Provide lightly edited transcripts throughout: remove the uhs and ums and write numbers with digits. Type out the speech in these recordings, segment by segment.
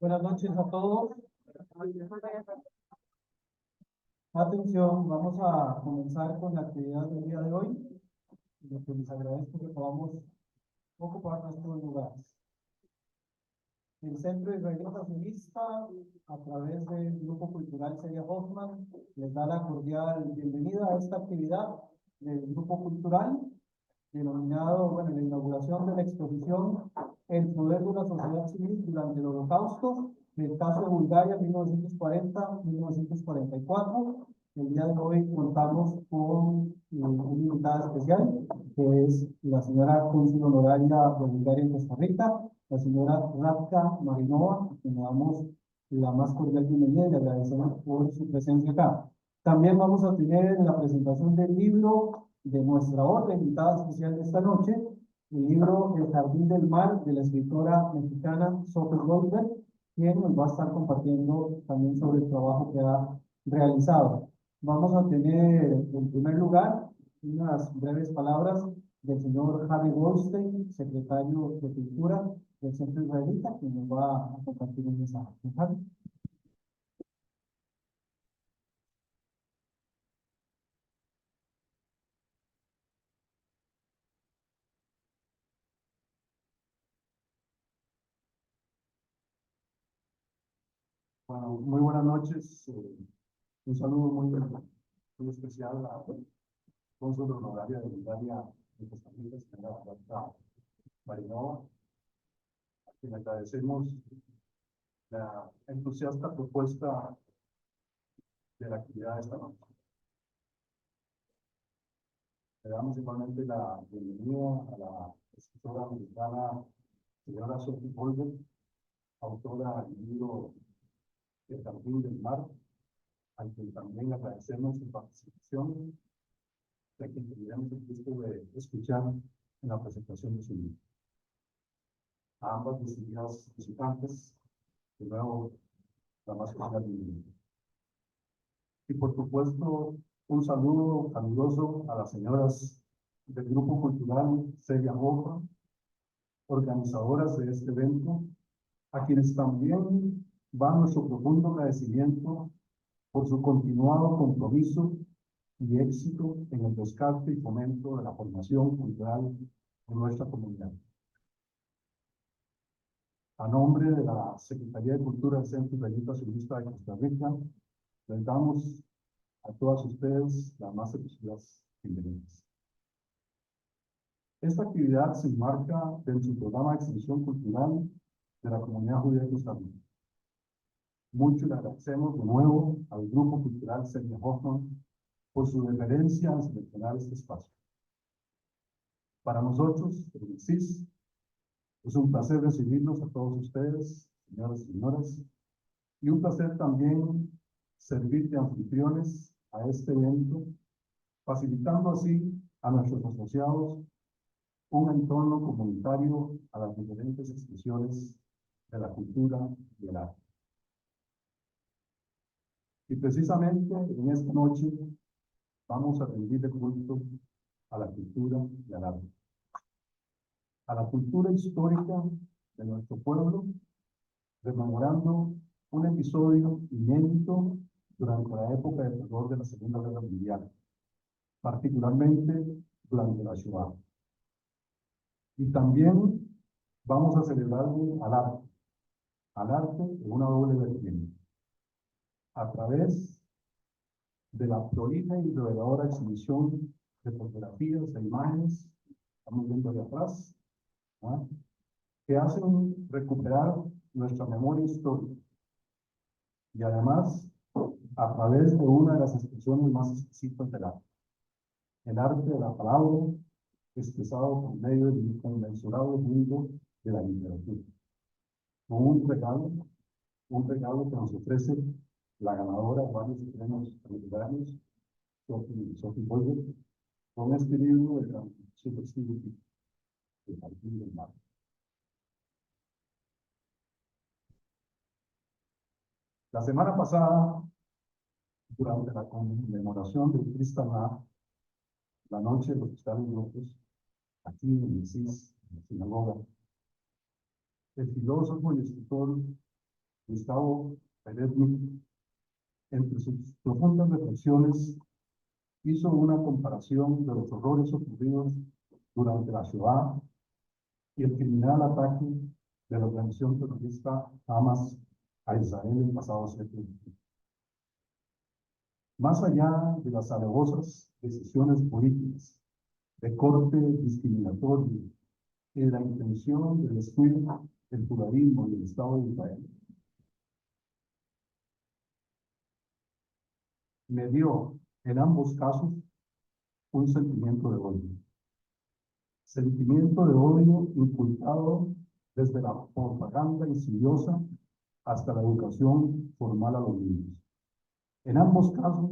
Buenas noches a todos. Atención, vamos a comenzar con la actividad del día de hoy. Lo que les agradezco que podamos ocupar nuestros lugares. El Centro Israelita Sionista, a través del Grupo Cultural Celia Hoffman, les da la cordial bienvenida a esta actividad del Grupo Cultural, denominado, bueno, la inauguración de la exposición El poder de la sociedad civil durante el Holocausto, del caso de Bulgaria 1940-1944. El día de hoy contamos con una invitada especial, que es la señora cónsul honoraria de Bulgaria en Costa Rica, la señora Radka Marinova, a quien le damos la más cordial bienvenida y le agradecemos por su presencia acá. También vamos a tener la presentación del libro de nuestra otra invitada especial de esta noche, el libro El Jardín del Mal, de la escritora mexicana Sophie Goldberg, quien nos va a estar compartiendo también sobre el trabajo que ha realizado. Vamos a tener, en primer lugar, unas breves palabras del señor Harry Goldstein, secretario de Cultura del Centro Israelita, quien nos va a compartir un mensaje. Harry. Bueno, muy buenas noches. Un saludo muy especial a la cónsul honoraria de Bulgaria de Costa Rica, señora Radka Marinova, a quien agradecemos la entusiasta propuesta de la actividad de esta noche. Le damos igualmente la bienvenida a la escritora mexicana, señora Sophie Goldberg, autora del libro El Jardín del Mar, a quien también agradecemos su participación, de quien tendremos el gusto de escuchar en la presentación de su libro. A ambas distinguidas visitantes, de nuevo, la más cordial bienvenida. Y por supuesto, un saludo caluroso a las señoras del Grupo Cultural Celia Hoffman, organizadoras de este evento, a quienes también va nuestro profundo agradecimiento por su continuado compromiso y éxito en el rescate y fomento de la formación cultural de nuestra comunidad. A nombre de la Secretaría de Cultura del Centro Israelita Sionista de Costa Rica, les damos a todas ustedes las más efusivas bienvenidas. Esta actividad se enmarca dentro del programa de extensión cultural de la comunidad judía de Costa Rica. Mucho le agradecemos de nuevo al Grupo Cultural Celia Hoffman por su deferencia en seleccionar este espacio. Para nosotros, el CIS, es un placer recibirlos a todos ustedes, señoras y señores, y un placer también servir de anfitriones a este evento, facilitando así a nuestros asociados un entorno comunitario a las diferentes expresiones de la cultura y el arte. Y precisamente en esta noche vamos a rendirle culto a la cultura y al arte, a la cultura histórica de nuestro pueblo, rememorando un episodio inédito durante la época de terror de la Segunda Guerra Mundial, particularmente durante la Shoah. Y también vamos a celebrar al arte en una doble vertiente, a través de la prolija y reveladora exhibición de fotografías e imágenes, estamos viendo ahí atrás, ¿no?, que hacen recuperar nuestra memoria histórica, y además a través de una de las expresiones más exquisitas del arte, el arte de la palabra, expresado por medio del inconmensurable mundo de la literatura. Con un regalo que nos ofrece la ganadora de varios premios literarios, Sophie Goldberg, con este libro de la Superstition, El Jardín del Mar. La semana pasada, durante la conmemoración del Kristallnacht, la noche de los cristales rotos, aquí en el CIS, en la sinagoga, el filósofo y escritor Gustavo Peretnik, entre sus profundas reflexiones, hizo una comparación de los horrores ocurridos durante la Shoah y el criminal ataque de la organización terrorista Hamas a Israel el pasado 7 de octubre. Más allá de las alevosas decisiones políticas de corte discriminatorio y de la intención de destruir el pluralismo y el Estado de Israel, me dio en ambos casos un sentimiento de odio. Sentimiento de odio inculcado desde la propaganda insidiosa hasta la educación formal a los niños. En ambos casos,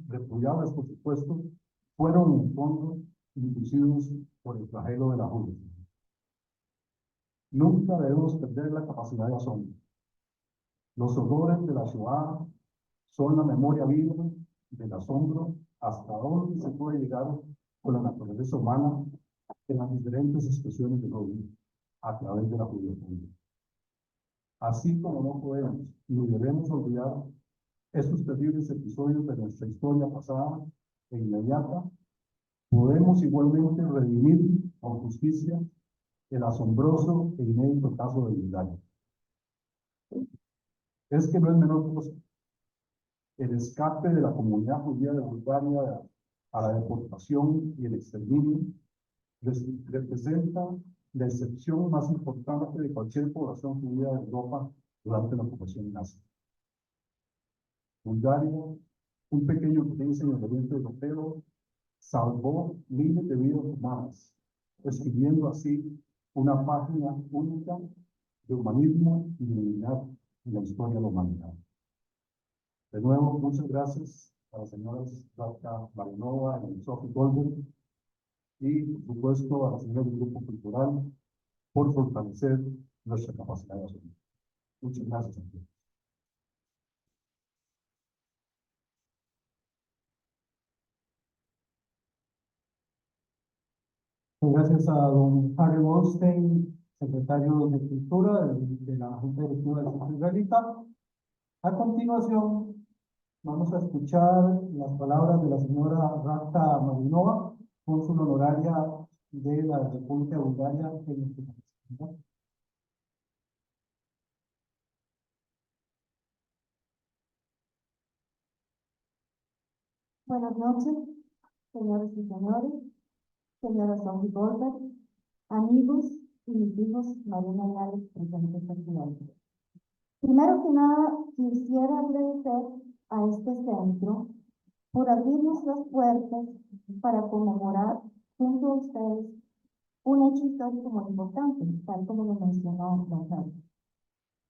repudiables, por supuesto, fueron en fondo inducidos por el flagelo de la juventud. Nunca debemos perder la capacidad de asombro. Los horrores de la Shoah son la memoria viva del asombro hasta dónde se puede llegar con la naturaleza humana en las diferentes expresiones del odio a través de la juventud. Así como no podemos ni debemos olvidar estos terribles episodios de nuestra historia pasada e inmediata, podemos igualmente redimir con justicia el asombroso e inédito caso de Bulgaria. Es que no es menor cosa. El escape de la comunidad judía de Bulgaria a la deportación y el exterminio representa la excepción más importante de cualquier población judía de Europa durante la ocupación nazi. Bulgaria, un pequeño país en el oriente europeo, salvó miles de vidas humanas, escribiendo así una página única de humanismo y de dignidad en la historia de la humanidad. De nuevo, muchas gracias a las señoras Radka Marinova y Sophie Goldberg y, por supuesto, a la señora del Grupo Cultural por fortalecer nuestra capacidad de asombro. Muchas gracias a todos. Gracias a don Harry Goldstein, secretario de Cultura de la Junta Directiva del Centro Israelita. A continuación, vamos a escuchar las palabras de la señora Radka Marinova, cónsul honoraria de la República de Bulgaria en nuestro país. Buenas noches, señores y señores, señora Sophie Goldberg, amigos y mis hijos Marina y Alex presentes aquí. Primero que nada, quisiera agradecer a este centro por abrirnos las puertas para conmemorar junto a ustedes un hecho histórico muy importante, tal como lo mencionó don Carlos.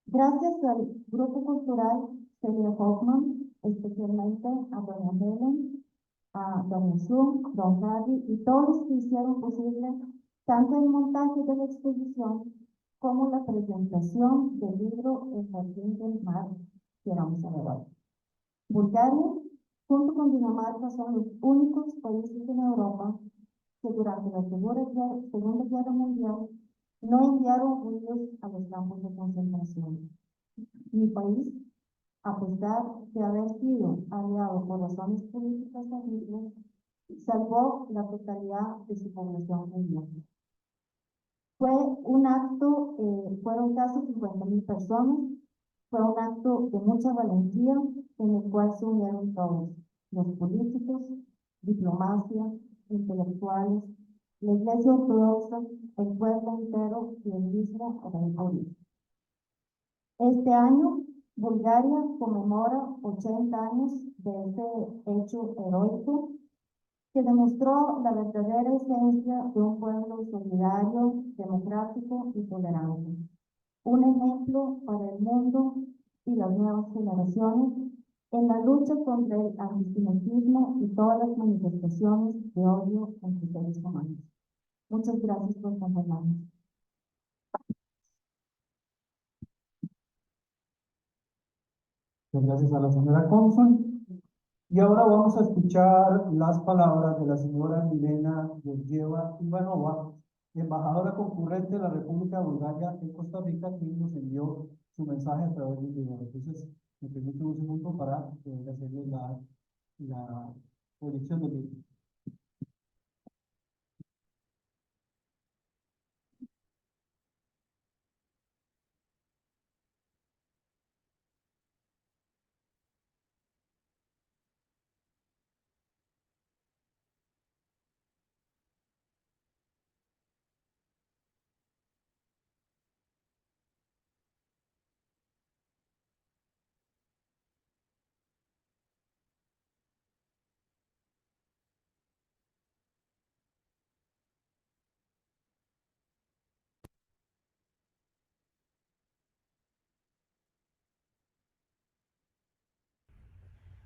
Gracias al Grupo Cultural Celia Hoffman, especialmente a doña Helen, a don Zoom, don Harry y todos los que hicieron posible tanto el montaje de la exposición como la presentación del libro El Jardín del Mar que vamos a ver hoy. Bulgaria, junto con Dinamarca, son los únicos países en Europa que durante la Segunda Guerra Mundial no enviaron judíos a los campos de concentración. Mi país, a pesar de haber sido aliado por razones políticas terribles, salvó la totalidad de su población judía. Fue un acto, fueron casi 50.000 personas, fue un acto de mucha valentía en el cual se unieron todos, los políticos, diplomacia, intelectuales, la Iglesia Ortodoxa, el pueblo entero y el mismo rey Boris. Este año, Bulgaria conmemora 80 años de este hecho heroico que demostró la verdadera esencia de un pueblo solidario, democrático y tolerante. Un ejemplo para el mundo y las nuevas generaciones en la lucha contra el antisemitismo y todas las manifestaciones de odio contra seres humanos. Muchas gracias por acompañarnos. Muchas gracias a la señora cónsul. Y ahora vamos a escuchar las palabras de la señora Milena Georgieva Ivanova, embajadora concurrente de la República de Bulgaria en Costa Rica, quien nos envió su mensaje a través del video. Entonces, me permite un segundo para poder hacerle la proyección del video.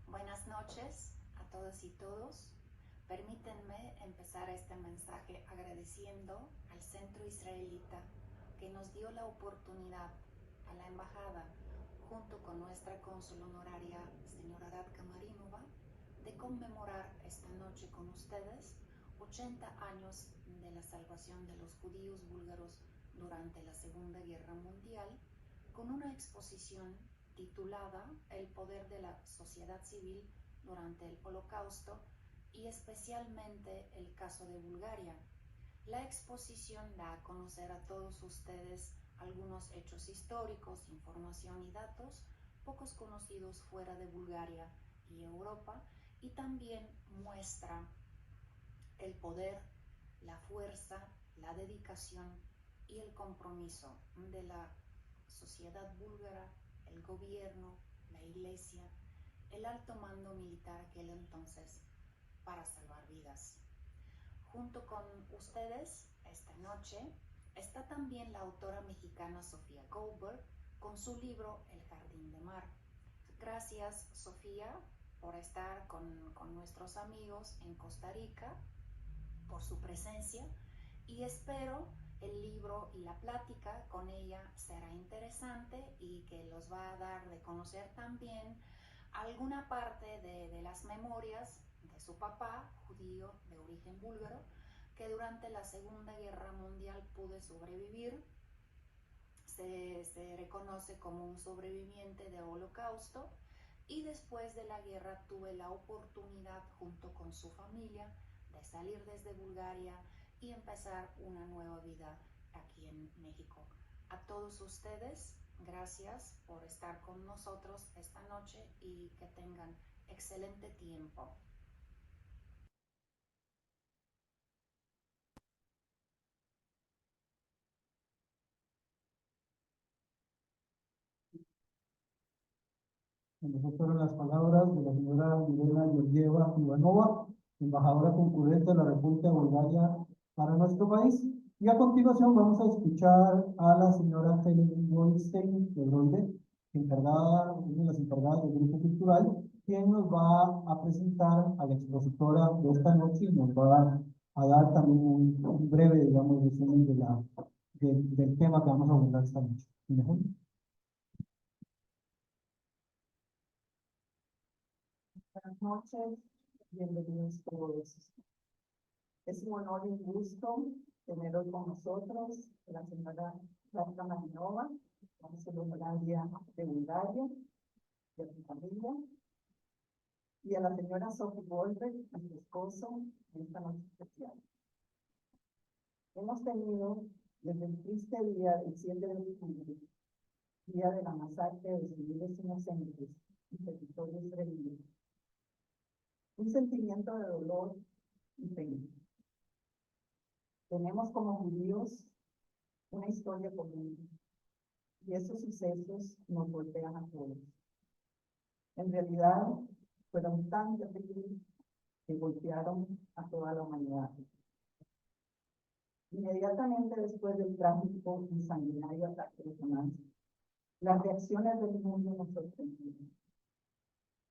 Buenas noches a todas y todos. Permítanme empezar este mensaje agradeciendo al Centro Israelita que nos dio la oportunidad a la embajada, junto con nuestra cónsul honoraria, señora Radka Marinova, de conmemorar esta noche con ustedes 80 años de la salvación de los judíos búlgaros durante la Segunda Guerra Mundial, con una exposición titulada El poder de la sociedad civil durante el Holocausto y especialmente el caso de Bulgaria. La exposición da a conocer a todos ustedes algunos hechos históricos, información y datos pocos conocidos fuera de Bulgaria y Europa, y también muestra el poder, la fuerza, la dedicación y el compromiso de la sociedad búlgara, el gobierno, la iglesia, el alto mando militar aquel entonces, para salvar vidas. Junto con ustedes esta noche está también la autora mexicana Sofía Goldberg con su libro El Jardín de Mar. Gracias, Sofía, por estar con nuestros amigos en Costa Rica, por su presencia, y espero el libro y la plática con ella será interesante y que los va a dar de conocer también alguna parte de las memorias de su papá, judío de origen búlgaro, que durante la Segunda Guerra Mundial pudo sobrevivir. Se reconoce como un sobreviviente del Holocausto, y después de la guerra tuve la oportunidad, junto con su familia, de salir desde Bulgaria y empezar una nueva vida aquí en México. A todos ustedes, gracias por estar con nosotros esta noche y que tengan excelente tiempo. Esas fueron las palabras de la señora Milena Georgieva Ivanova, embajadora concurrente de la República de Bulgaria para nuestro país. Y a continuación vamos a escuchar a la señora Helen Goldstein de Broide, una de las encargadas del grupo cultural, quien nos va a presentar a la expositora de esta noche y nos va a dar también un breve, digamos, resumen del tema que vamos a abordar esta noche. Buenas noches, bienvenidos todos. Es un honor y un gusto tener hoy con nosotros a la señora Radka Marinova, cónsul honoraria de Bulgaria, de su familia, y a la señora Sofía Goldberg y su esposo en esta noche especial. Hemos tenido desde el triste día del 7 de octubre, día de la masacre de civiles inocentes y territorios israelíes, un sentimiento de dolor y pena. Tenemos como judíos una historia común y esos sucesos nos golpean a todos. En realidad, fueron tan terribles que golpearon a toda la humanidad. Inmediatamente después del trágico y sanguinario ataque de Hamas, las reacciones del mundo nos sorprendieron,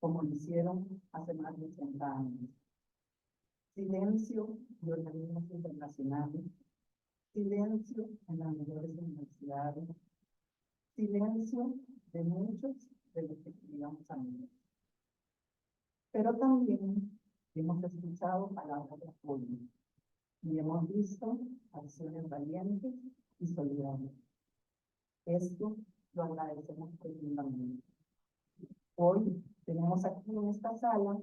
como lo hicieron hace más de 80 años. Silencio de organismos internacionales, silencio en las mejores universidades, silencio de muchos de los que teníamos amigos. Pero también hemos escuchado palabras de apoyo y hemos visto acciones valientes y solidarias. Esto lo agradecemos profundamente. Hoy tenemos aquí en esta sala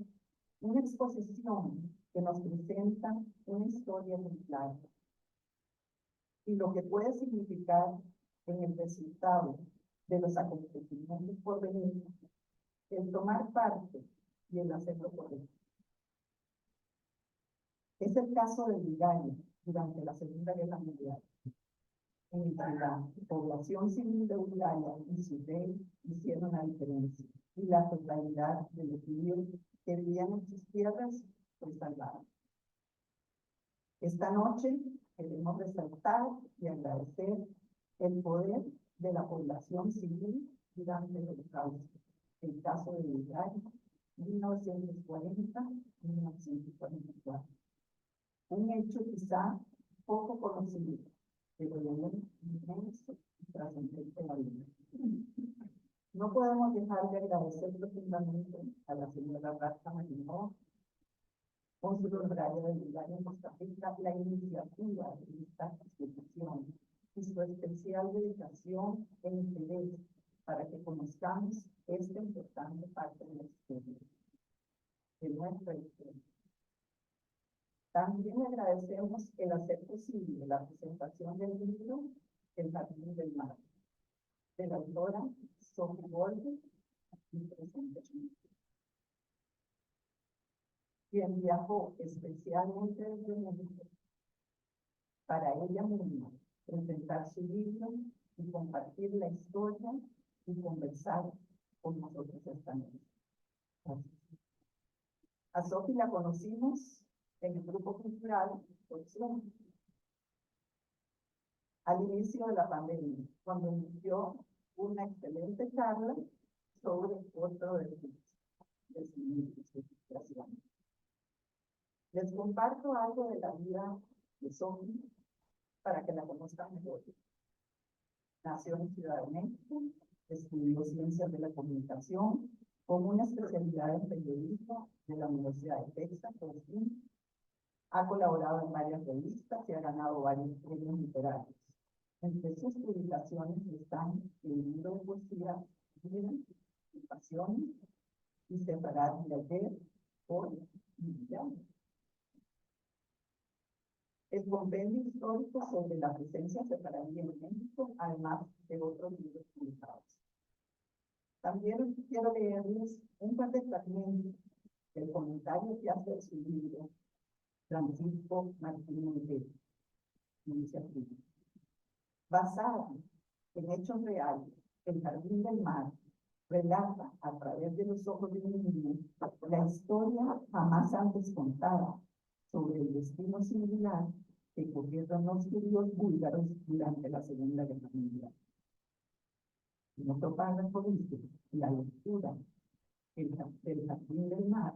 una exposición que nos presenta una historia muy clara y lo que puede significar en el resultado de los acontecimientos por venir, el tomar parte y el hacerlo correcto. Es el caso del Vigario durante la Segunda Guerra Mundial, en el que la población civil de Bulgaria y su rey hicieron la diferencia, y la totalidad de los judíos que vivían en sus tierras fue salvada. Esta noche queremos resaltar y agradecer el poder de la población civil durante el Holocausto, el caso de Bulgaria, 1940-1944. Un hecho quizá poco conocido, pero de un inmenso y trascendente en la vida. No podemos dejar de agradecer profundamente a la señora Radka Marinova, cónsul honoraria de Bulgaria en Costa Rica, la iniciativa de esta exposición y su especial dedicación e interés para que conozcamos esta importante parte de la historia, de nuestra historia. También agradecemos el hacer posible la presentación del libro El Jardín del Mar, de la autora Sophie Goldberg, aquí presente, quien viajó especialmente desde México para ella misma presentar su libro y compartir la historia y conversar con nosotros esta noche. Gracias. A Sophie la conocimos en el grupo cultural por Zoom, al inicio de la pandemia, cuando inició una excelente charla sobre otro de sus ilustraciones. Les comparto algo de la vida de Sophie para que la conozcan mejor. Nació en Ciudad de México, estudió Ciencias de la Comunicación con una especialidad en periodismo de la Universidad de Texas, Austin. Ha colaborado en varias revistas y ha ganado varios premios literarios. Entre sus publicaciones están el libro de poesía Vida y Pasiones y Separar de ayer, hoy y mañana. El compendio histórico sobre la presencia separadía en México, además de otros libros publicados. También quiero leerles un par de fragmentos del comentario que hace de su libro Francisco Martínez de Iniciativa. Basado en hechos reales, El Jardín del Mar relata a través de los ojos de un niño la historia jamás antes contada sobre el destino singular que corrieron los judíos búlgaros durante la Segunda Guerra Mundial. En otro párrafo dice, la lectura del Jardín del Mar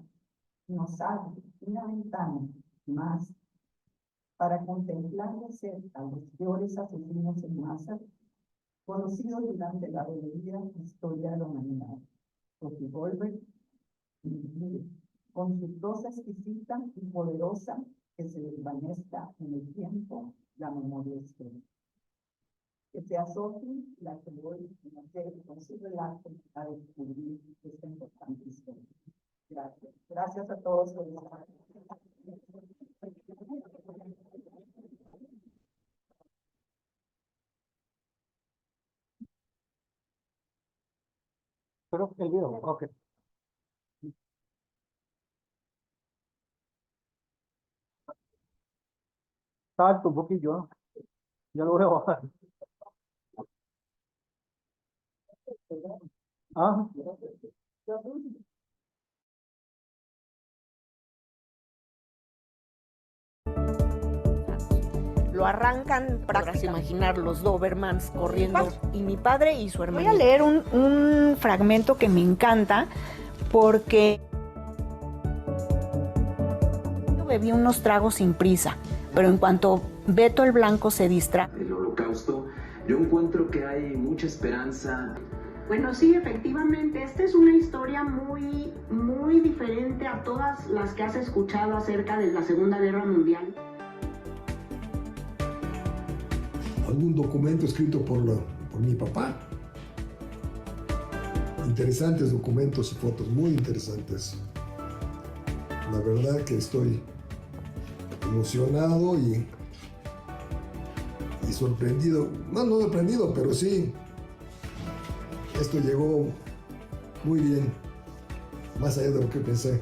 nos abre una ventana más para contemplar de cerca los peores asesinos en masa conocidos durante la dolorida historia de la humanidad. Sophie Goldberg, con su prosa exquisita y poderosa que se desvanezca en el tiempo, la memoria histórica. Que sea Sophie la que hoy nos lleve con su relato a descubrir esta importante historia. Gracias. Gracias a todos por estar aquí. Pero el video, ok. Salto un poquillo, ¿no? Ya lo voy a bajar. Ah. Lo arrancan, podrás imaginar los Dobermans corriendo, y mi padre y su hermano. Voy a leer un fragmento que me encanta porque yo bebí unos tragos sin prisa, pero en cuanto Beto el Blanco se distrae. El Holocausto, yo encuentro que hay mucha esperanza. Bueno, sí, efectivamente, esta es una historia muy diferente a todas las que has escuchado acerca de la Segunda Guerra Mundial. Algún documento escrito por mi papá. Interesantes documentos y fotos, muy interesantes. La verdad que estoy emocionado y sorprendido. No sorprendido, pero sí. Esto llegó muy bien, más allá de lo que pensé.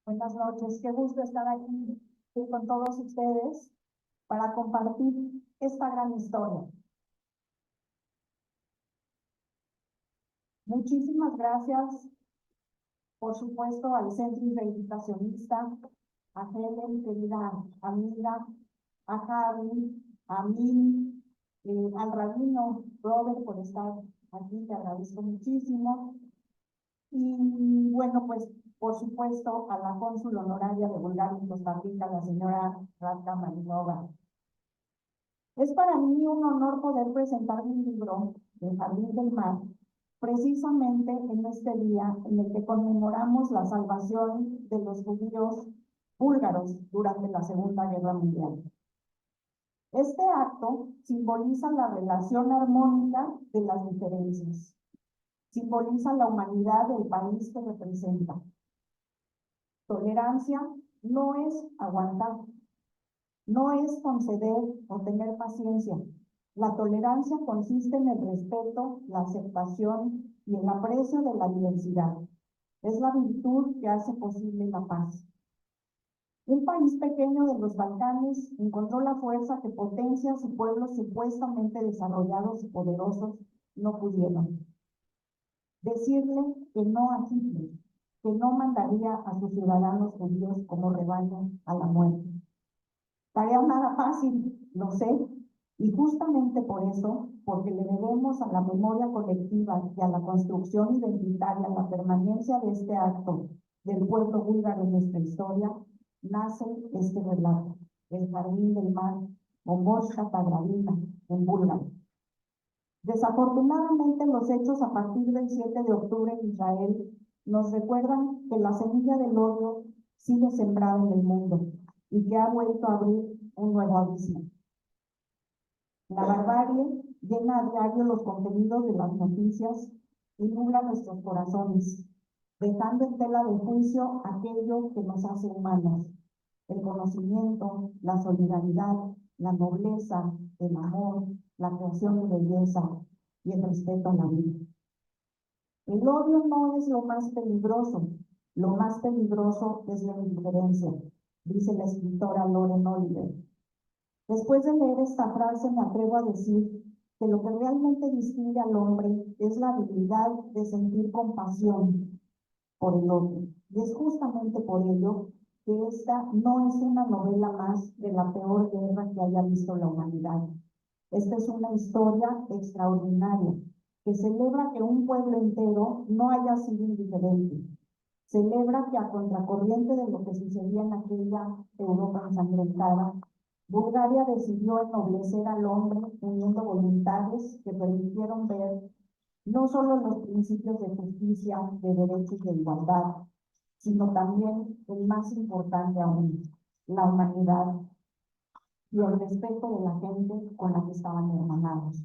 Buenas noches, qué gusto estar aquí con todos ustedes para compartir esta gran historia. Muchísimas gracias, por supuesto, al Centro Israelitacionista, a Helen, querida amiga, a Harry, a mí, al rabino Robert por estar aquí, te agradezco muchísimo. Y bueno, pues por supuesto a la cónsul honoraria de Bulgaria en Costa Rica, la señora Radka Marinova. Es para mí un honor poder presentar mi libro, El Jardín del Mar, precisamente en este día en el que conmemoramos la salvación de los judíos búlgaros durante la Segunda Guerra Mundial. Este acto simboliza la relación armónica de las diferencias. Simboliza la humanidad del país que representa. Tolerancia no es aguantar, no es conceder o tener paciencia. La tolerancia consiste en el respeto, la aceptación y el aprecio de la diversidad. Es la virtud que hace posible la paz. Un país pequeño de los Balcanes encontró la fuerza que potencias y pueblos supuestamente desarrollados y poderosos no pudieron. Decirle que no a Hitler, que no mandaría a sus ciudadanos judíos como rebaño a la muerte. Tarea nada fácil, lo sé, y justamente por eso, porque le debemos a la memoria colectiva y a la construcción identitaria la permanencia de este acto del pueblo búlgaro en nuestra historia, nace este relato, El Jardín del Mar, o Mosha Tagravina, en búlgaro. Desafortunadamente, los hechos a partir del 7 de octubre en Israel nos recuerdan que la semilla del odio sigue sembrada en el mundo y que ha vuelto a abrir un nuevo abismo. La barbarie llena a diario los contenidos de las noticias y nubla nuestros corazones. dejando en tela de juicio aquello que nos hace humanos: el conocimiento, la solidaridad, la nobleza, el amor, la creación de belleza y el respeto a la vida. El odio no es lo más peligroso es la indiferencia, dice la escritora Lauren Oliver. Después de leer esta frase me atrevo a decir que lo que realmente distingue al hombre es la habilidad de sentir compasión por el otro. Y es justamente por ello que esta no es una novela más de la peor guerra que haya visto la humanidad. Esta es una historia extraordinaria que celebra que un pueblo entero no haya sido indiferente. Celebra que, a contracorriente de lo que sucedía en aquella Europa ensangrentada, Bulgaria decidió ennoblecer al hombre uniendo voluntades que permitieron ver no solo los principios de justicia, de derechos y de igualdad, sino también, el más importante aún, la humanidad y el respeto de la gente con la que estaban hermanados.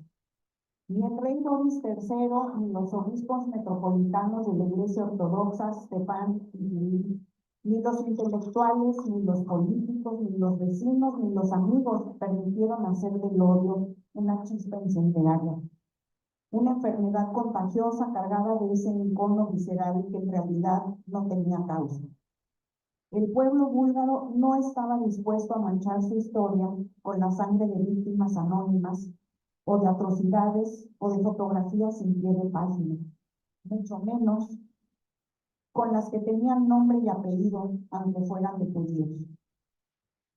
Ni el rey Boris III, ni los obispos metropolitanos de la Iglesia Ortodoxa, Stefan y Kirill, ni los intelectuales, ni los políticos, ni los vecinos, ni los amigos permitieron hacer del odio una chispa incendiaria, una enfermedad contagiosa cargada de ese icono visceral que en realidad no tenía causa. El pueblo búlgaro no estaba dispuesto a manchar su historia con la sangre de víctimas anónimas, o de atrocidades, o de fotografías sin pie de página, mucho menos con las que tenían nombre y apellido, aunque fueran de judíos.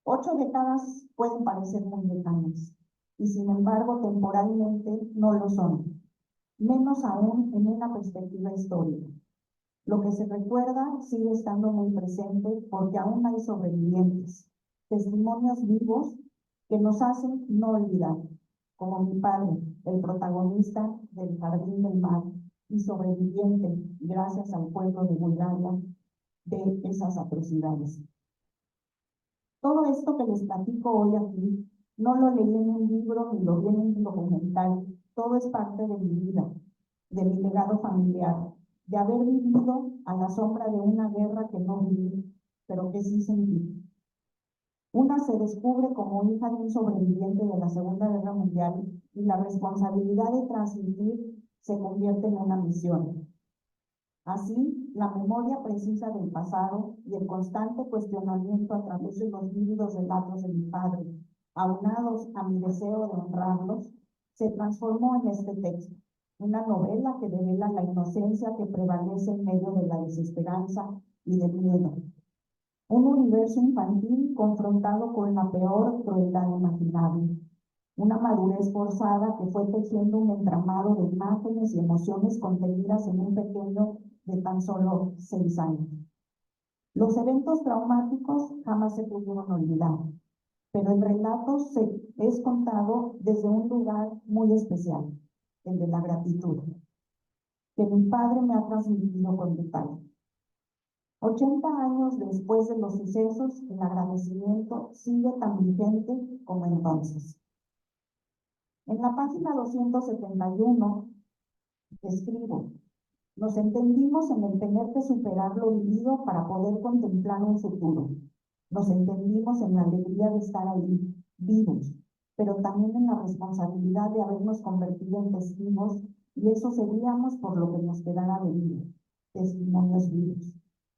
8 décadas pueden parecer muy lejanas, y sin embargo temporalmente no lo son, menos aún en una perspectiva histórica. Lo que se recuerda sigue estando muy presente porque aún hay sobrevivientes, testimonios vivos que nos hacen no olvidar, como mi padre, el protagonista del Jardín del Mar y sobreviviente, gracias al pueblo de Bulgaria, de esas atrocidades. Todo esto que les platico hoy aquí, no lo leí en un libro ni lo vi en un documental, todo es parte de mi vida, de mi legado familiar, de haber vivido a la sombra de una guerra que no viví, pero que sí sentí. Una se descubre como hija de un sobreviviente de la Segunda Guerra Mundial y la responsabilidad de transmitir se convierte en una misión. Así, la memoria precisa del pasado y el constante cuestionamiento a través de los vívidos relatos de mi padre, aunados a mi deseo de honrarlos, se transformó en este texto, una novela que revela la inocencia que prevalece en medio de la desesperanza y del miedo. Un universo infantil confrontado con la peor crueldad imaginable. Una madurez forzada que fue tejiendo un entramado de imágenes y emociones contenidas en un pequeño de tan solo 6 años. Los eventos traumáticos jamás se pudieron olvidar, pero el relato es contado desde un lugar muy especial, el de la gratitud, que mi padre me ha transmitido con detalle. 80 años después de los sucesos, el agradecimiento sigue tan vigente como entonces. En la página 271 escribo: nos entendimos en el tener que superar lo vivido para poder contemplar un futuro. Nos entendimos en la alegría de estar ahí, vivos, pero también en la responsabilidad de habernos convertido en testigos, y eso seríamos por lo que nos quedara de vida, testimonios vivos.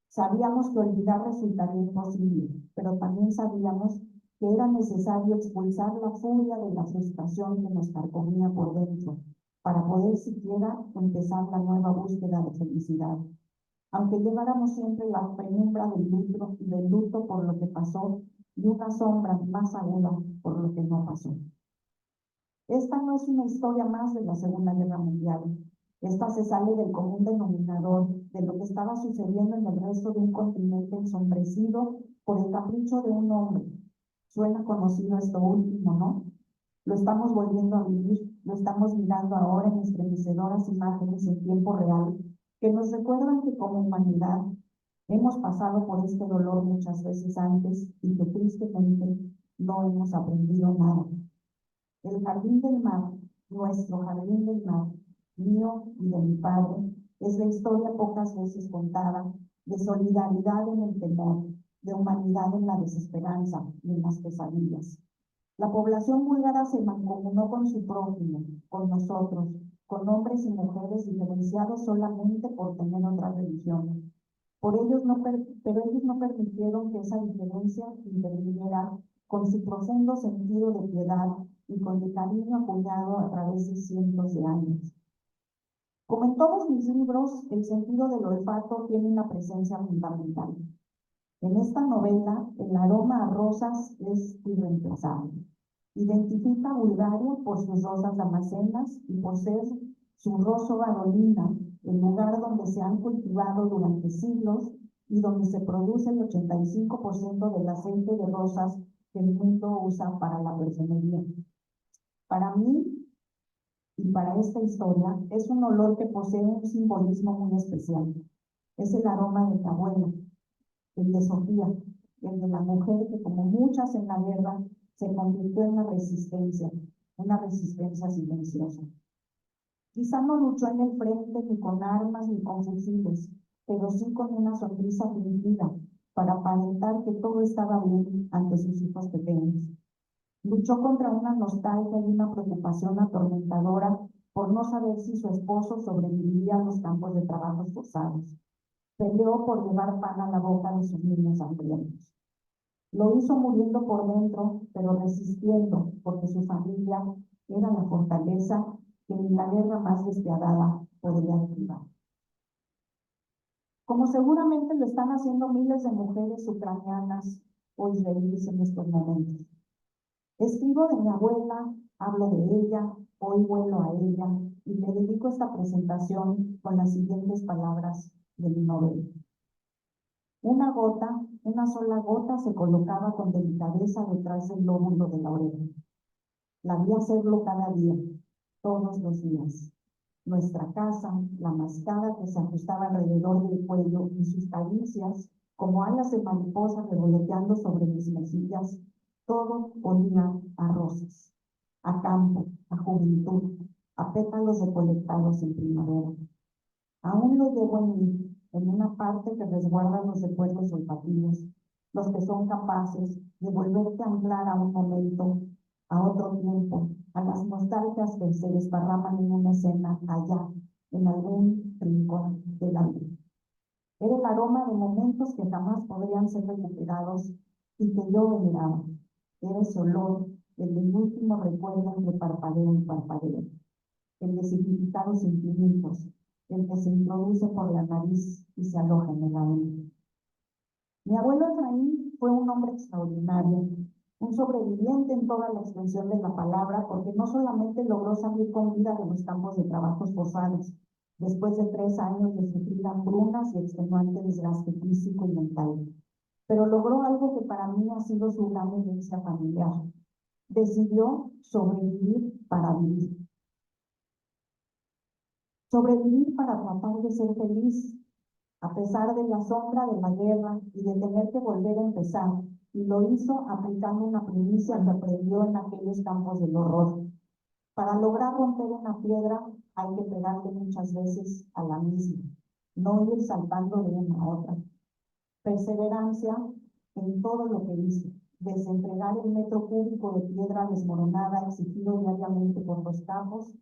Sabíamos que olvidar resultaría imposible, pero también sabíamos que era necesario expulsar la furia de la frustración que nos carcomía por dentro, para poder siquiera empezar la nueva búsqueda de felicidad. Aunque lleváramos siempre la penumbra del luto por lo que pasó y una sombra más aguda por lo que no pasó. Esta no es una historia más de la Segunda Guerra Mundial. Esta se sale del común denominador de lo que estaba sucediendo en el resto de un continente ensombrecido por el capricho de un hombre. Suena conocido esto último, ¿no? Lo estamos volviendo a vivir, lo estamos mirando ahora en estremecedoras imágenes en tiempo real, que nos recuerdan que como humanidad hemos pasado por este dolor muchas veces antes y que tristemente no hemos aprendido nada. El Jardín del Mar, nuestro Jardín del Mar, mío y de mi padre, Es la historia pocas veces contada de solidaridad en el temor, de humanidad en la desesperanza y en las pesadillas. La población búlgara se mancomunó con su prójimo, con nosotros, con hombres y mujeres diferenciados solamente por tener otra religión. Pero ellos no permitieron que esa diferencia interviniera con su profundo sentido de piedad y con el cariño acuñado a través de cientos de años. Como en todos mis libros, el sentido del olfato tiene una presencia fundamental. En esta novela, el aroma a rosas es irreemplazable. Identifica a Bulgaria por sus rosas damascenas y por ser su Rosso Barolina, el lugar donde se han cultivado durante siglos y donde se produce el 85% del aceite de rosas que el mundo usa para la perfumería. Para mí, y para esta historia, es un olor que posee un simbolismo muy especial. Es el aroma de mi abuela, el de Sofía, el de la mujer que, como muchas en la guerra, se convirtió en una resistencia silenciosa. Quizá no luchó en el frente ni con armas ni con fusiles, pero sí con una sonrisa fingida para aparentar que todo estaba bien ante sus hijos pequeños. Luchó contra una nostalgia y una preocupación atormentadora por no saber si su esposo sobreviviría a los campos de trabajos forzados. Peleó por llevar pan a la boca de sus niños hambrientos. Lo hizo muriendo por dentro, pero resistiendo, porque su familia era la fortaleza que ni la guerra más despiadada podría activar. Como seguramente lo están haciendo miles de mujeres ucranianas o israelíes en estos momentos. Escribo de mi abuela, hablo de ella, hoy vuelo a ella y le dedico esta presentación con las siguientes palabras de mi novela. Una sola gota se colocaba con delicadeza detrás del lóbulo de la oreja. La vi hacerlo cada día, todos los días. Nuestra casa, la mascada que se ajustaba alrededor del cuello y sus caricias, como alas de mariposa revoloteando sobre mis mejillas, todo olía a rosas, a campo, a juventud, a pétalos recolectados en primavera. Aún lo llevo en mí, en una parte que resguarda los recuerdos olfativos, los que son capaces de volverte a anclar a un momento, a otro tiempo, a las nostalgias que se desparraman en una escena allá, en algún rincón del alma. Era el aroma de momentos que jamás podrían ser recuperados y que yo veneraba. Era ese olor, el del último recuerdo entre parpadeo y parpadeo, el de significados infinitos, el que se introduce por la nariz y se aloja en el alma. Mi abuelo Efraín fue un hombre extraordinario, un sobreviviente en toda la extensión de la palabra, porque no solamente logró salir con vida de los campos de trabajos forzados, después de 3 años de sufrir hambrunas y extenuante desgaste físico y mental, pero logró algo que para mí ha sido su gran herencia familiar. Decidió sobrevivir para vivir. Sobrevivir para tratar de ser feliz, a pesar de la sombra de la guerra y de tener que volver a empezar, y lo hizo aplicando una primicia que aprendió en aquellos campos del horror. Para lograr romper una piedra hay que pegarle muchas veces a la misma, no ir saltando de una a otra. Perseverancia en todo lo que hizo, desde entregar el metro cúbico de piedra desmoronada exigido diariamente por los campos,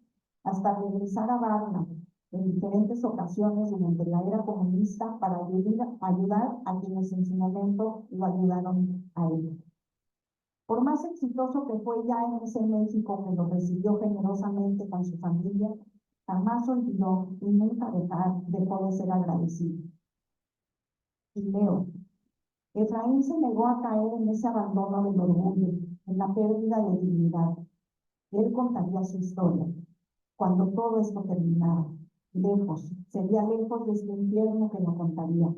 hasta regresar a Varna en diferentes ocasiones durante la era comunista para ayudar a quienes en su momento lo ayudaron a él. Por más exitoso que fue ya en ese México que lo recibió generosamente con su familia, jamás olvidó y nunca dejó de ser agradecido. Y leo, Efraín se negó a caer en ese abandono del orgullo, en la pérdida de dignidad. Él contaría su historia, cuando todo esto terminara. Lejos, sería lejos de este infierno que lo contaría.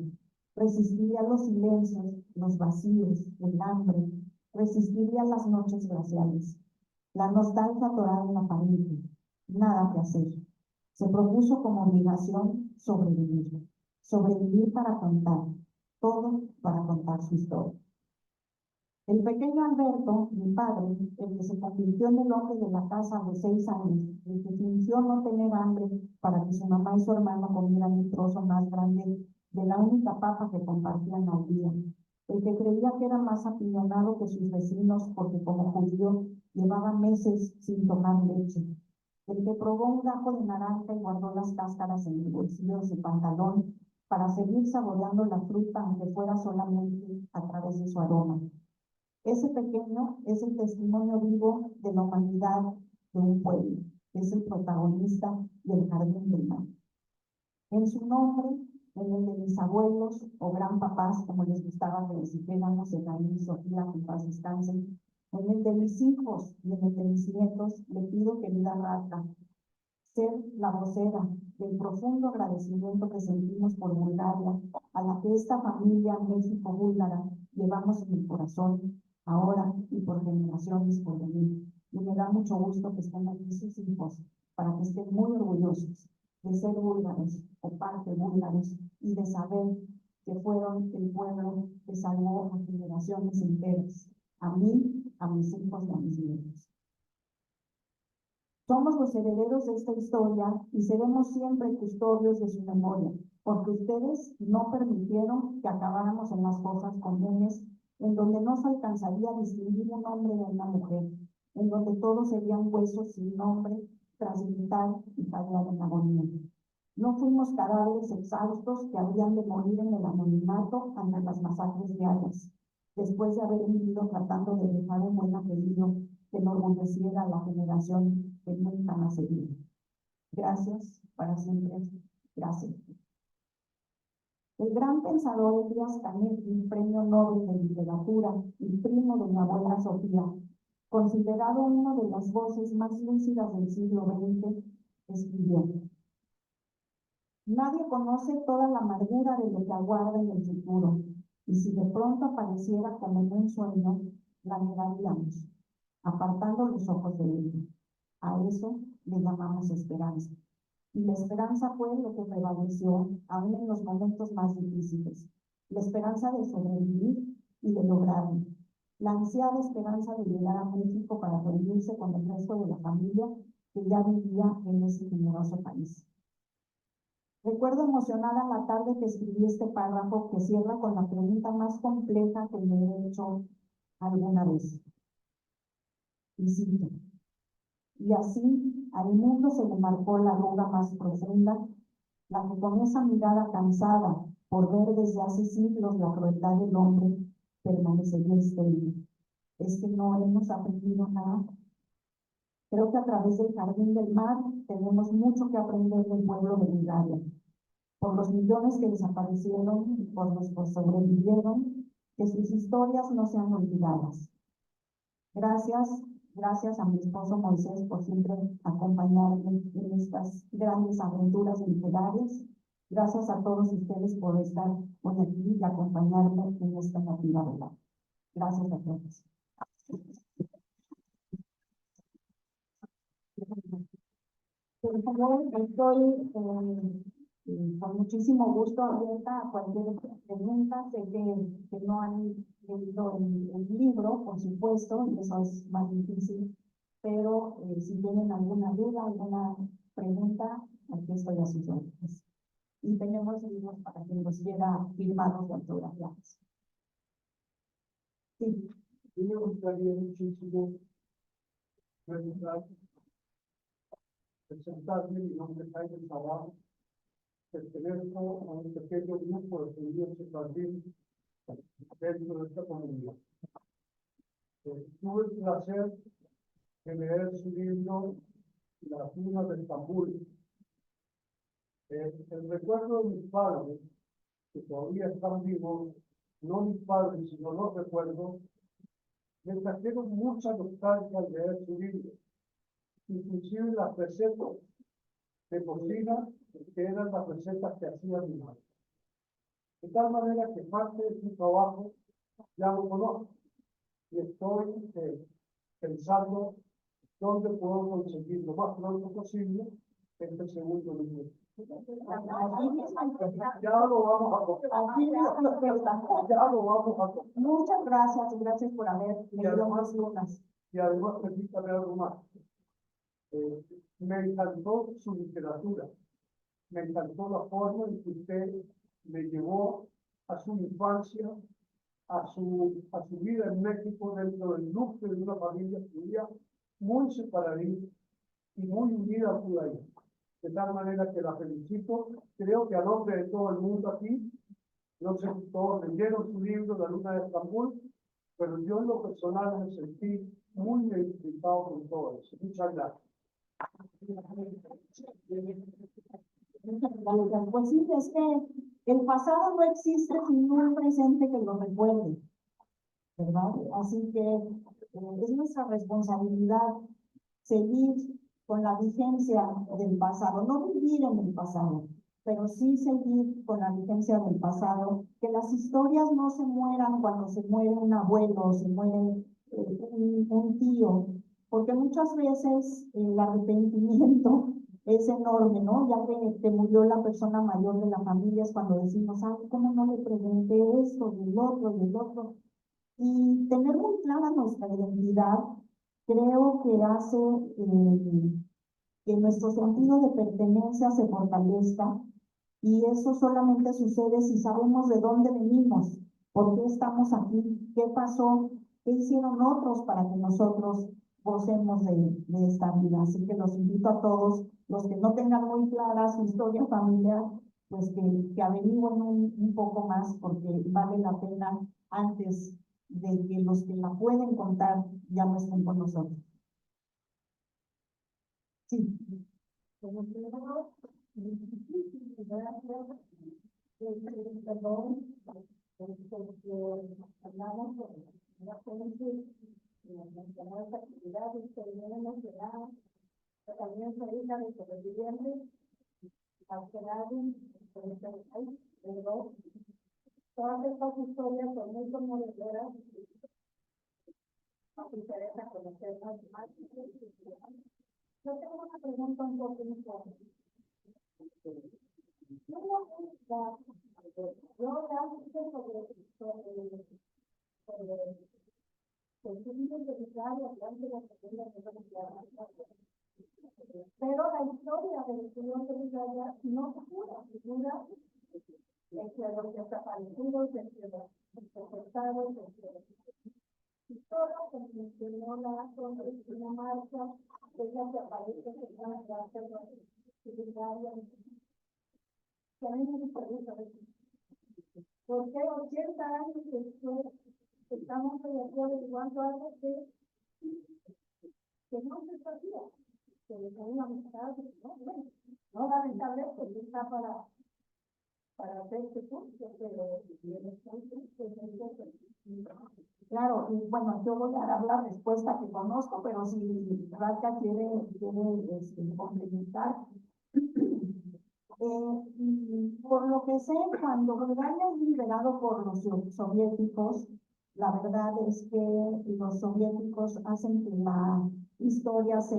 Resistiría los silencios, los vacíos, el hambre, resistiría las noches glaciales, la nostalgia atorada en la familia, nada que hacer. Se propuso como obligación sobrevivir para contar, todo para contar su historia. El pequeño Alberto, mi padre, el que se convirtió en el hombre de la casa de 6 años, el que fingió no tener hambre para que su mamá y su hermano comieran un trozo más grande de la única papa que compartían al día, el que creía que era más apiñonado que sus vecinos porque como judío llevaba meses sin tomar leche, el que probó un gajo de naranja y guardó las cáscaras en el bolsillo de su pantalón para seguir saboreando la fruta aunque fuera solamente a través de su aroma. Ese pequeño es el testimonio vivo de la humanidad de un pueblo, es el protagonista del Jardín del Mar. En su nombre, en el de mis abuelos o gran papás, como les gustaba que les dijéramos, Efraín y Sofía, que en paz descansen, en el de mis hijos y en el de mis nietos, le pido, querida Rata, ser la vocera del profundo agradecimiento que sentimos por Bulgaria, a la que esta familia México-Búlgara llevamos en el corazón, ahora y por generaciones por venir. Y me da mucho gusto que estén aquí sus hijos, para que estén muy orgullosos de ser búlgaros o parte búlgaros y de saber que fueron el pueblo que salvó a generaciones enteras, a mí, a mis hijos y a mis nietos. Somos los herederos de esta historia y seremos siempre custodios de su memoria, porque ustedes no permitieron que acabáramos en las cosas comunes, en donde no se alcanzaría a distinguir un hombre de una mujer, en donde todos serían huesos sin nombre, tras gritar y fallar en agonía. No fuimos cadáveres exhaustos que habrían de morir en el anonimato ante las masacres diarias, después de haber vivido tratando de dejar un buen apellido que enorgulleciera a la generación que nunca nacería. Gracias, para siempre, gracias. El gran pensador Elías Canetti, premio Nobel de Literatura y primo de mi abuela Sofía, considerado una de las voces más lúcidas del siglo XX, escribió: nadie conoce toda la amargura de lo que aguarda en el futuro, y si de pronto apareciera como en un sueño, la negaríamos, apartando los ojos de ella. A eso le llamamos esperanza. Y la esperanza fue lo que prevaleció aún en los momentos más difíciles. La esperanza de sobrevivir y de lograrlo. La ansiada esperanza de llegar a México para reunirse con el resto de la familia que ya vivía en ese generoso país. Recuerdo emocionada la tarde que escribí este párrafo que cierra con la pregunta más compleja que me he hecho alguna vez. Y cito: y así al mundo se le marcó la duda más profunda, la que con esa mirada cansada por ver desde hace siglos la crueldad del hombre permanecería estéril. ¿Es que no hemos aprendido nada? Creo que a través del Jardín del Mar tenemos mucho que aprender del pueblo de Bulgaria, por los millones que desaparecieron y por los que sobrevivieron, que sus historias no sean olvidadas. Gracias a mi esposo Moisés por siempre acompañarme en estas grandes aventuras literarias. Gracias a todos ustedes por estar hoy aquí y acompañarme en esta emotiva verdad. Gracias a todos. Por favor, estoy con muchísimo gusto abierta a cualquier pregunta. Sé que no han leído el libro, por supuesto, y eso es más difícil, pero si tienen alguna duda, alguna pregunta, aquí estoy a sus órdenes. Y tenemos libros para quien los quiera firmados de autografiados. Sí. Y me gustaría muchísimo presentarme. Mi nombre es Jaime Zavala. Pertenezco a un pequeño grupo de judíos sefardíes dentro de esta comunidad. Tuve el placer de leer su libro La Tuna de Estambul. El recuerdo de mis padres, que todavía están vivos, no mis padres, sino los recuerdos, me trajeron mucha nostalgia al leer su libro, inclusive las recetas de cocina, que eran las recetas que hacía mi madre. De tal manera que parte de su trabajo ya lo conozco y estoy pensando dónde puedo conseguir lo más pronto posible este segundo libro. Ya lo vamos a tocar. Ya lo vamos a tocar. Muchas gracias y gracias por haber leído además- más lunas. Y además, permítame algo más. Me encantó su literatura. Me encantó la forma en que usted me llevó a su infancia, a su vida en México, dentro del núcleo de una familia judía muy separadita y muy unida al judaísmo. De tal manera que la felicito. Creo que a nombre de todo el mundo aquí, no sé si todos leyeron su libro, La Luna de Estambul, pero yo en lo personal me sentí muy identificado con todo eso. Muchas gracias. Pues sí, es que el pasado no existe sin un presente que lo recuerde, ¿verdad? Así que es nuestra responsabilidad seguir con la vigencia del pasado, no vivir en el pasado, pero sí seguir con la vigencia del pasado, que las historias no se mueran cuando se muere un abuelo o se muere un tío, porque muchas veces el arrepentimiento es enorme, ¿no? Ya que murió la persona mayor de la familia es cuando decimos, ay, ¿cómo no le pregunté esto, del otro, del otro? Y tener muy clara nuestra identidad creo que hace que nuestro sentido de pertenencia se fortalezca, y eso solamente sucede si sabemos de dónde venimos, por qué estamos aquí, qué pasó, qué hicieron otros para que nosotros gocemos de esta vida. Así que los invito a todos, los que no tengan muy clara su historia familiar, pues que averigüen un poco más, porque vale la pena antes de que los que la pueden contar ya no estén con nosotros. Sí. Como primero, gracias. Perdón, porque hablamos de la gente, mencionar las actividades que vienen mencionadas, también soy hija de sobrevivientes, alterados, pero todas estas historias son muy conmovedoras. Nos interesa conocernos más. Yo tengo una pregunta un poco importante. Yo ya hice sobre de Israel, hablando de la Segunda Guerra Mundial. Pero la historia del estudiante de Israel no figura entre los desaparecidos, entre los deportados, y todo se mencionó una marcha, ella se aparece en una clase de que a mí me interesa. ¿Por qué 80 años después estamos averiguando algo que no se sabía? Que les había gustado, no lamentablemente está para hacer este curso, pero claro, y bueno, yo voy a dar la respuesta que conozco, pero si Radka quiere complementar. Por lo que sé, cuando Bulgaria es liberado por los soviéticos, la verdad es que los soviéticos hacen que la historia se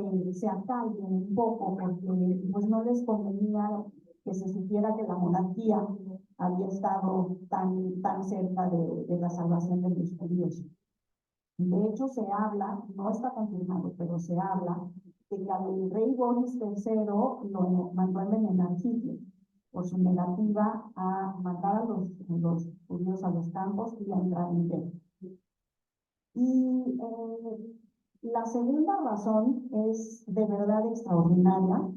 acalle un poco, porque pues no les convenía que se supiera que la monarquía había estado tan cerca de la salvación de los judíos. De hecho, se habla, no está confirmado, pero se habla de que el rey Boris III lo mandó a envenenar Hitler por su negativa a mandar a los judíos a los campos y a entrar en guerra. Y la segunda razón es de verdad extraordinaria,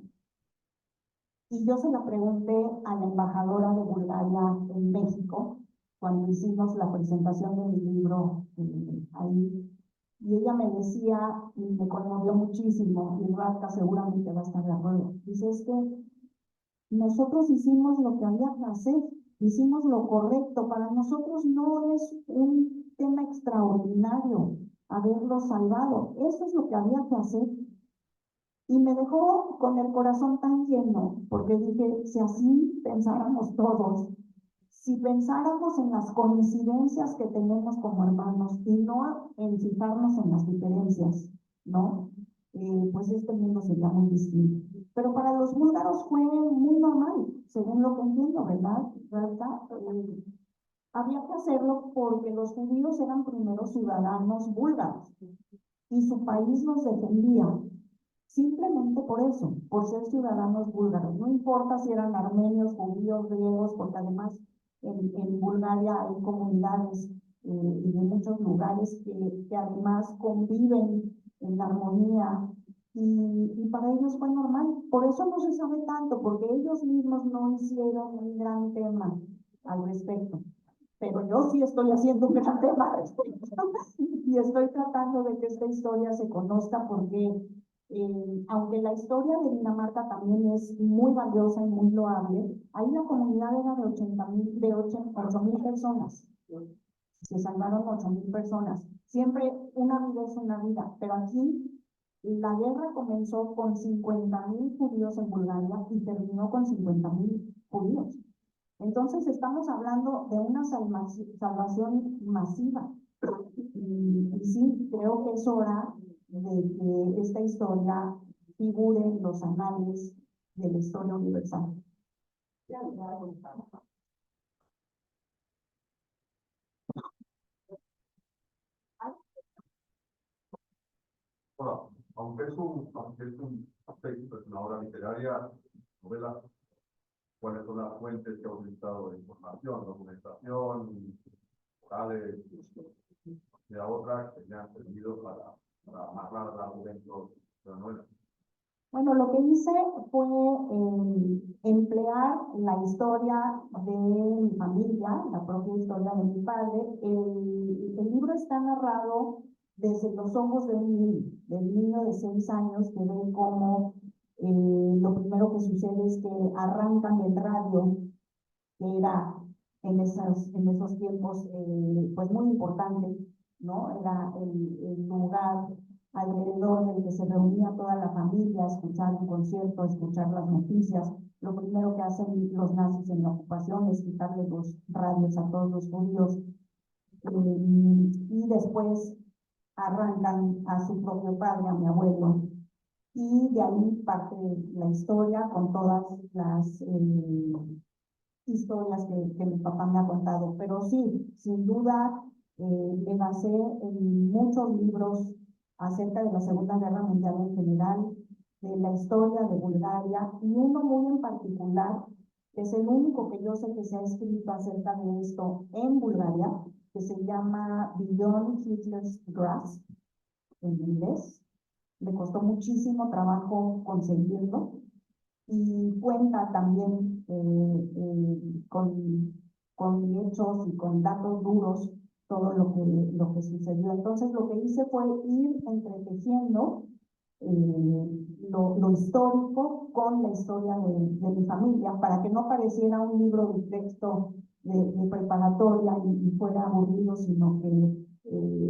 y yo se la pregunté a la embajadora de Bulgaria en México cuando hicimos la presentación de mi libro ahí. Y ella me decía, y me conmovió muchísimo, y Radka seguramente va a estar de acuerdo. Dice, es que nosotros hicimos lo que había que hacer, hicimos lo correcto. Para nosotros no es un tema extraordinario haberlo salvado. Eso es lo que había que hacer. Y me dejó con el corazón tan lleno, porque dije, si así pensáramos todos, si pensáramos en las coincidencias que tenemos como hermanos y no en fijarnos en las diferencias, ¿no? Pues este mundo sería muy distinto. Pero para los búlgaros fue muy normal, según lo que entiendo, ¿verdad? ¿Verdad? Había que hacerlo porque los judíos eran primero ciudadanos búlgaros y su país los defendía. Simplemente por eso, por ser ciudadanos búlgaros. No importa si eran armenios, judíos, griegos, porque además en Bulgaria hay comunidades y de muchos lugares que además conviven en armonía y para ellos fue normal. Por eso no se sabe tanto, porque ellos mismos no hicieron un gran tema al respecto. Pero yo sí estoy haciendo un gran tema al respecto y estoy tratando de que esta historia se conozca porque aunque la historia de Dinamarca también es muy valiosa y muy loable, ahí la comunidad era de 8,000 personas. Se salvaron 8,000 personas. Siempre una vida es una vida, pero aquí la guerra comenzó con 50,000 judíos en Bulgaria y terminó con 50,000 judíos. Entonces estamos hablando de una salvación masiva. Y sí, creo que es hora de que esta historia figure en los anales de la historia universal. Bueno, aunque es un texto, es una obra literaria, novela, ¿cuáles son las fuentes que ha utilizado de información, documentación, orales, de la otra que me han servido para amarrar el argumento de la novela? Bueno, lo que hice fue emplear la historia de mi familia, la propia historia de mi padre. El libro está narrado desde los ojos de un niño, del niño de 6 años, que ve cómo lo primero que sucede es que arrancan el radio, que era en esos tiempos pues muy importante, ¿no? Era el lugar alrededor del que se reunía toda la familia, escuchar un concierto, escuchar las noticias. Lo primero que hacen los nazis en la ocupación es quitarle los radios a todos los judíos y después arrancan a su propio padre, a mi abuelo, y de ahí parte la historia con todas las historias que mi papá me ha contado. Pero sí, sin duda, me basé en muchos libros acerca de la Segunda Guerra Mundial en general, de la historia de Bulgaria, y uno muy en particular, que es el único que yo sé que se ha escrito acerca de esto en Bulgaria, que se llama Beyond Hitler's Grasp, en inglés. Me costó muchísimo trabajo conseguirlo, y cuenta también con hechos y con datos duros todo lo que sucedió. Entonces lo que hice fue ir entretejiendo lo histórico con la historia de mi familia, para que no pareciera un libro de texto de preparatoria y fuera aburrido, sino que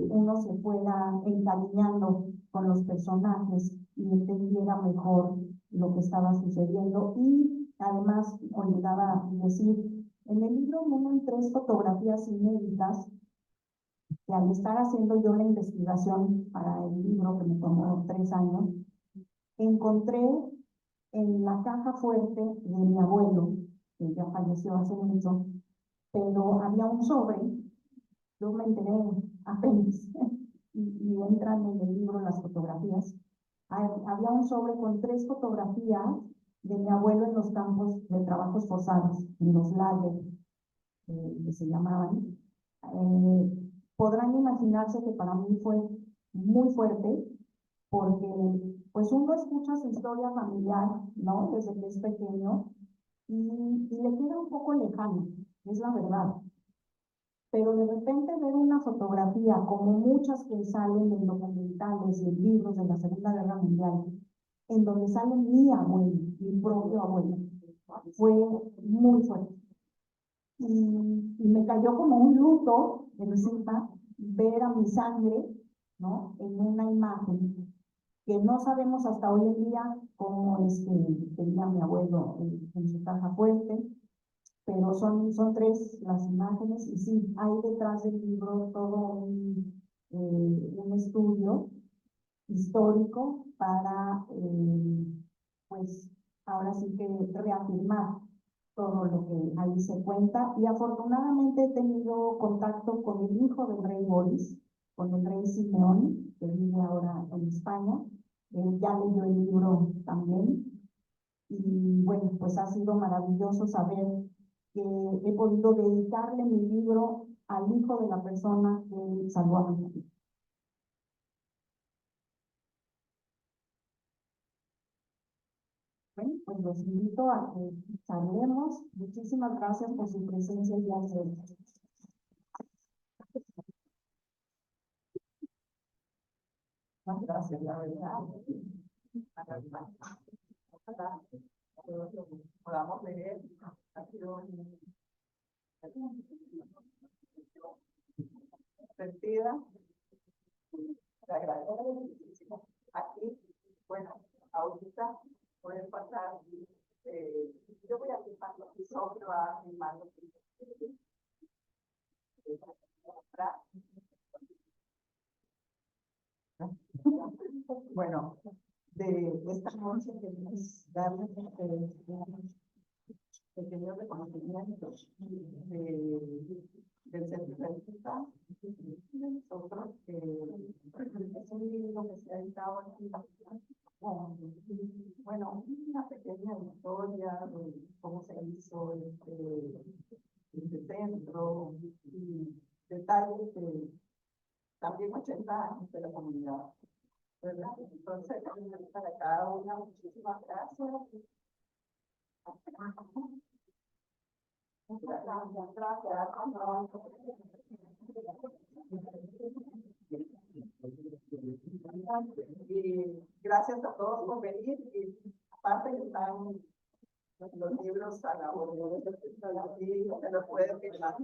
uno se fuera encariñando con los personajes y entendiera mejor lo que estaba sucediendo. Y además, olvidaba decir, en el libro vienen 3 fotografías inéditas que al estar haciendo yo la investigación para el libro, que me tomó 3 años, encontré en la caja fuerte de mi abuelo, que ya falleció hace mucho, pero había un sobre, yo me enteré apenas, y entran en el libro las fotografías. Había un sobre con 3 fotografías de mi abuelo en los campos de trabajos forzados, en los lagos, que se llamaban. Podrán imaginarse que para mí fue muy fuerte, porque pues uno escucha su historia familiar, ¿no? Desde que es pequeño, y le queda un poco lejano, es la verdad. Pero de repente ver una fotografía, como muchas que salen en documentales y en libros de la Segunda Guerra Mundial, en donde sale mi abuelo, mi propio abuelo, fue muy fuerte. Y me cayó como un luto encima ver a mi sangre, ¿no? En una imagen que no sabemos hasta hoy en día cómo es que tenía mi abuelo en su caja fuerte, pero son 3 las imágenes, y sí, hay detrás del libro todo un estudio histórico para pues ahora sí que reafirmar todo lo que ahí se cuenta. Y afortunadamente he tenido contacto con el hijo del rey Boris, con el rey Simeón, que vive ahora en España. Ya leyó el libro también. Y bueno, pues ha sido maravilloso saber que he podido dedicarle mi libro al hijo de la persona que salvó a mi vida. Bueno, pues los invito a que charlemos. Muchísimas gracias por su presencia el día de hoy. Gracias, la verdad. Ojalá podamos leer. Ha sido divertida. Te agradezco muchísimo. Aquí, bueno, ahorita pueden pasar. Yo voy a firmar lo que sobra, a firmar lo que bueno, de esta noche queremos darles pequeños reconocimientos del Centro Israelita. Nosotros, es un libro que se ha editado aquí, bueno, una pequeña historia de cómo se hizo este centro y detalles de también 80 años de la comunidad, ¿verdad? Entonces, para cada una, muchísimas gracias. Y gracias a todos por venir. Y aparte están los libros a la orden, y se los pueden firmar.